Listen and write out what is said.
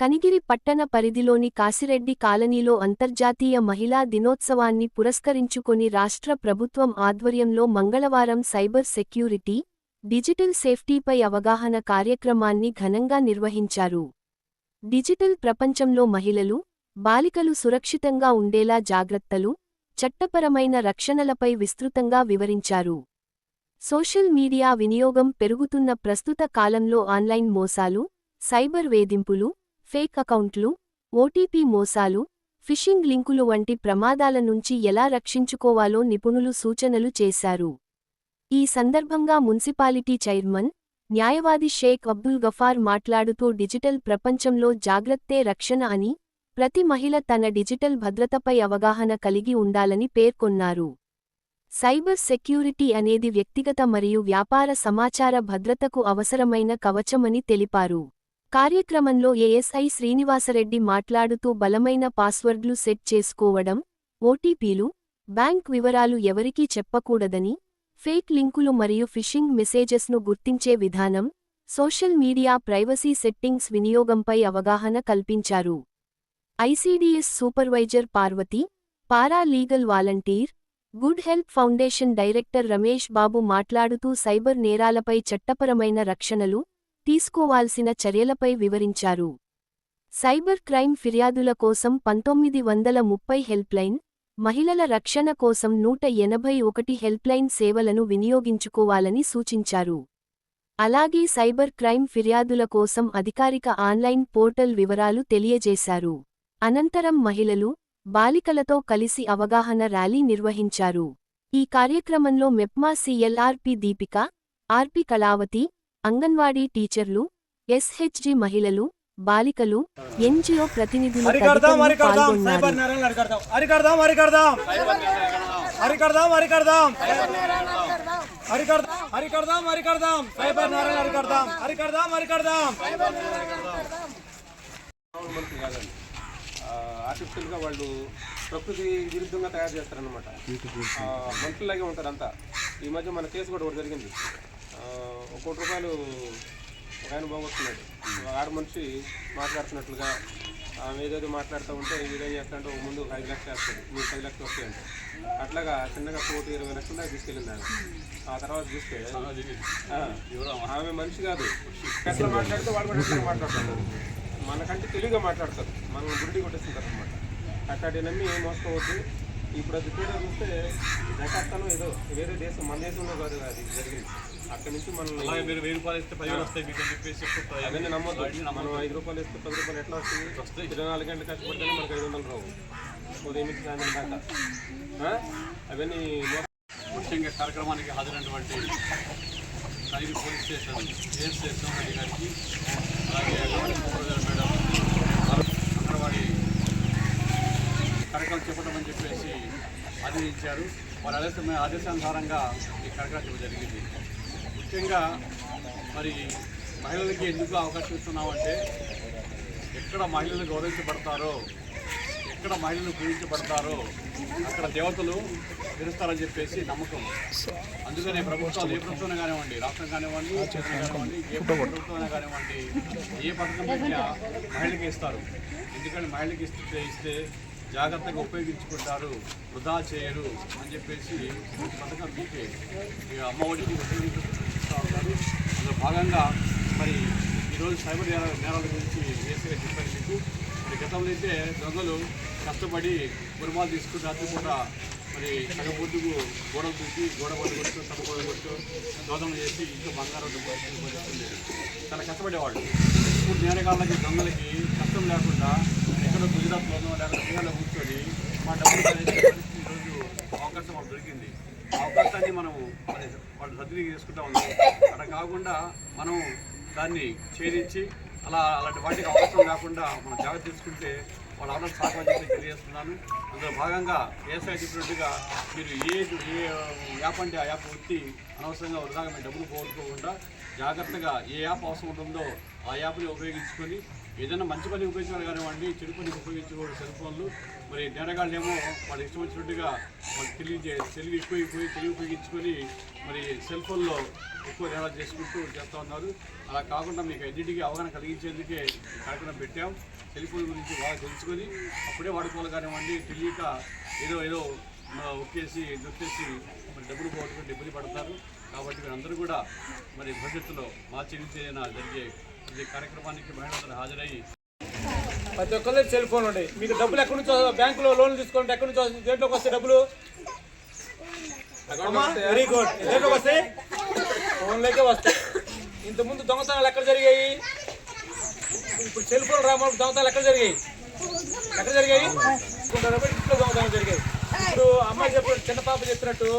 కనిగిరి పట్టణ పరిధిలోని కాసిరెడ్డి కాలనీలో అంతర్జాతీయ మహిళా దినోత్సవాన్ని పురస్కరించుకొని రాష్ట్ర ప్రభుత్వం ఆధ్వర్యంలో మంగళవారం సైబర్ సెక్యూరిటీ, డిజిటల్ సేఫ్టీపై అవగాహన కార్యక్రమాన్ని ఘనంగా నిర్వహించారు. డిజిటల్ ప్రపంచంలో మహిళలు, బాలికలు సురక్షితంగా ఉండేలా జాగ్రత్తలు, చట్టపరమైన రక్షణలపై విస్తృతంగా వివరించారు. సోషల్ మీడియా వినియోగం పెరుగుతున్న ప్రస్తుత కాలంలో ఆన్లైన్ మోసాలు, సైబర్ వేధింపులు, ఫేక్ అకౌంట్లు, ఓటీపీ మోసాలు, ఫిషింగ్ లింకులు వంటి ప్రమాదాల నుంచి ఎలా రక్షించుకోవాలో నిపుణులు సూచనలు చేశారు. ఈ సందర్భంగా మున్సిపాలిటీ చైర్మన్, న్యాయవాది షేక్ అబ్దుల్ గఫార్ మాట్లాడుతూ డిజిటల్ ప్రపంచంలో జాగ్రత్తే రక్షణ అని, ప్రతి మహిళ తన డిజిటల్ భద్రతపై అవగాహన కలిగి ఉండాలని పేర్కొన్నారు. సైబర్ సెక్యూరిటీ అనేది వ్యక్తిగత మరియు వ్యాపార సమాచార భద్రతకు అవసరమైన కవచమని తెలిపారు. కార్యక్రమంలో ఏఎస్ఐ శ్రీనివాసరెడ్డి మాట్లాడుతూ బలమైన పాస్వర్డ్లు సెట్ చేసుకోవడం, ఓటీపీలు, బ్యాంక్ వివరాలు ఎవరికీ చెప్పకూడదని, ఫేక్ లింకులు మరియు ఫిషింగ్ మెసేజెస్ను గుర్తించే విధానం, సోషల్ మీడియా ప్రైవసీ సెట్టింగ్స్ వినియోగంపై అవగాహన కల్పించారు. ICDS supervisor Parvati, para legal volunteer, good help foundation director Ramesh Babu మాట్లాడుతూ సైబర్ నేరాలపై చట్టపరమైన రక్షణలు, తీసుకోవాల్సిన చర్యలపై వివరించారు. సైబర్ క్రైమ్ ఫిర్యాదుల కోసం 1930 హెల్ప్లైన్, మహిళల రక్షణ కోసం 181 హెల్ప్లైన్ సేవలను వినియోగించుకోవాలని సూచించారు. అలాగే సైబర్ క్రైమ్ ఫిర్యాదుల కోసం అధికారిక ఆన్లైన్ పోర్టల్ వివరాలు తెలియజేశారు. అనంతరం మహిళలు, బాలికలతో కలిసి అవగాహన ర్యాలీ నిర్వహించారు. ఈ కార్యక్రమంలో మెప్మా సిఎల్ఆర్పి దీపిక, ఆర్పి కళావతి, అంగన్వాడీ టీచర్లు, ఎస్హెచ్జి మహిళలు, బాలికలు, ఎన్జిఓ ప్రతినిధులు తదితరులు పాల్గొన్నారు. ఆర్టిఫిషియల్గా వాళ్ళు ప్రకృతి విరుద్ధంగా తయారు చేస్తారనమాట. మనుషుల్లాగే ఉంటారు అంతా. ఈ మధ్య మన కేసు కూడా ఒకటి జరిగింది. ₹1,00,000 ఒక ఆయన పోగొట్టున్నాడు. ఆడ మనిషి మాట్లాడుతున్నట్లుగా ఆమె ఏదేదో మాట్లాడుతూ ఉంటే ఇదేం చేస్తాడంటే ఒక ముందు 5 లక్షలు వేస్తాడు, మీకు 10 లక్షలు వస్తాయంటే అట్లాగా చిన్నగా 1,20,000 లక్షల దాకా తీసుకెళ్ళింది ఆమె. ఆ తర్వాత చూస్తే ఆమె మనిషి కాదు, ఎట్లా మాట్లాడితే వాళ్ళు కూడా ఎట్లా మాట్లాడతారు, మనకంటే తెలుగుగా మాట్లాడతారు, మనం గుడ్డి కొట్టేస్తుంటారు అనమాట. అట్లాంటి నమ్మి ఏం మోసుకోవద్దు. ఇప్పుడు అది కూడా చూస్తే జకాస్తాను ఏదో వేరే దేశం, మన దేశంలో కాదు అది జరిగింది. అక్కడి నుంచి మనం ₹1000 ఇస్తే 10 వస్తాయి మీకు అని చెప్పేసి అవన్నీ నమ్మొద్దు. మనం ₹5 ఇస్తే ₹10 ఎట్లా వస్తుంది? 24 గంటలు కష్టపడితేనే మనకు ₹500 రావు. ఉదయం నుంచి సాయంత్రం దాకా అవన్నీ. ముఖ్యంగా కార్యక్రమానికి హాజరైనటువంటి Kanigiri police station ASI Reddy గారికి, అలాగే మేడం అంగన్వాడీ కార్యక్రమం చేపట్టమని చెప్పేసి ఆదేశించారు. వారి ఆదేశానుసారంగా ఈ కార్యక్రమం చేయడం జరిగింది. ముఖ్యంగా మరి మహిళలకి ఎందుకు అవకాశం ఇస్తున్నామంటే, ఎక్కడ మహిళలు గౌరవించబడతారో, ఎక్కడ మహిళలు పూజించబడతారో అక్కడ దేవతలు తెలుస్తారని చెప్పేసి నమ్మకం. అందుకనే ప్రభుత్వాలు, ఏ ప్రభుత్వం కానివ్వండి, రాష్ట్రం కానివ్వండి, కేంద్రం కానివ్వండి, ఏ ప్రభుత్వం కానివ్వండి, ఏ పథకం పెట్టినా మహిళకి ఇస్తారు. ఎందుకంటే మహిళకి ఇస్తే జాగ్రత్తగా ఉపయోగించుకుంటారు, వృధా చేయరు అని చెప్పేసి పథకం మీకే అమ్మ ఒడికి ఉపయోగిస్తూ ఉంటారు. అందులో భాగంగా మరి ఈరోజు సైబర్ నేరాల గురించి వేసిగా చెప్పారు మీకు. మరి గతంలో అయితే దొంగలు కష్టపడి గురుమాలు తీసుకుంటూ రాత్రిపూట మరి సగబొద్దుకు గోడలు దూకి గోడబొడ్డు కొట్టు, సగబొడ్డు కొట్టు, దోదనలు చేసి ఇంట్లో బంగారం పరిస్థితుంది. చాలా కష్టపడేవాళ్ళు. ఇప్పుడు నేరగాళ్ళకి, దొంగలకి కష్టం లేకుండా ఎక్కడో గుజరాత్లోనో లేకపోతే బీహార్లో కూర్చొని మా డబ్బులు కలిసే పరిస్థితి ఈరోజు అవకాశం మాకు దొరికింది. ఆ అవకాశాన్ని మనము మరి వాళ్ళు సద్వినియోగం చేసుకుంటా ఉన్నాం. అలా కాకుండా మనం దాన్ని ఛేదించి అలాంటి వాటికి అవసరం లేకుండా మనం జాగ్రత్త తీసుకుంటే వాళ్ళు అవడం సాగమని చెప్పి తెలియజేస్తున్నాను. అందులో భాగంగా ఏఎస్ఐ చెప్పినట్టుగా మీరు ఏ యాప్ అంటే ఆ యాప్ వచ్చి అనవసరంగా వృధాగా మీరు డబ్బులు పోగొట్టుకోకుండా జాగ్రత్తగా ఏ యాప్ అవసరం ఉంటుందో ఆ యాప్ని ఉపయోగించుకొని ఏదైనా మంచి పని ఉపయోగించాలి కానివ్వండి, చెడు పని ఉపయోగించకూడదు సెల్ ఫోన్లు. మరి నేరగాళ్ళు ఏమో వాళ్ళు ఇష్టం వచ్చినట్టుగా వాళ్ళకి తెలివి ఎక్కువైపోయి తెలివి ఉపయోగించుకొని మరి సెల్ ఫోన్లో ఎక్కువ నేరాలు చేస్తూ ఉన్నారు. అలా కాకుండా మీకు అన్నింటికీ అవగాహన కలిగించేందుకే కార్యక్రమం పెట్టాం. సెల్ ఫోన్ గురించి బాగా తెలుసుకొని అప్పుడే వాడుకోవాలి కానివ్వండి, తెలియక ఏదో ఒక్కేసి దొక్కేసి మరి డబ్బులు పోగొట్టుకుని ఇబ్బంది పడతారు. కాబట్టి మీరందరూ కూడా మరి భవిష్యత్తులో మా చికిత్స జరిగే ఈ కార్యక్రమానికి మహిళలందరూ హాజరయ్యి ప్రతి ఒక్కరికి సెల్ ఫోన్ ఉంటాయి. మీకు డబ్బులు ఎక్కడి నుంచో బ్యాంకులో లోన్లు తీసుకుంటే ఎక్కడి నుంచో దేంట్లోకి వస్తాయి డబ్బులు? Very good. దేంట్లోకి వస్తాయి? ఫోన్లోకే వస్తాయి. ఇంతకుముందు దొంగతనాలు ఎక్కడ జరిగాయి? ఇప్పుడు సెల్ ఫోన్ రామప్పుడు దొంగతనాలు ఎక్కడ జరిగాయి? ఇంట్లో దొంగతనాలు జరిగాయి. ఇప్పుడు అమ్మాయి చెప్పినట్టు చిన్న పాప చెప్పినట్టు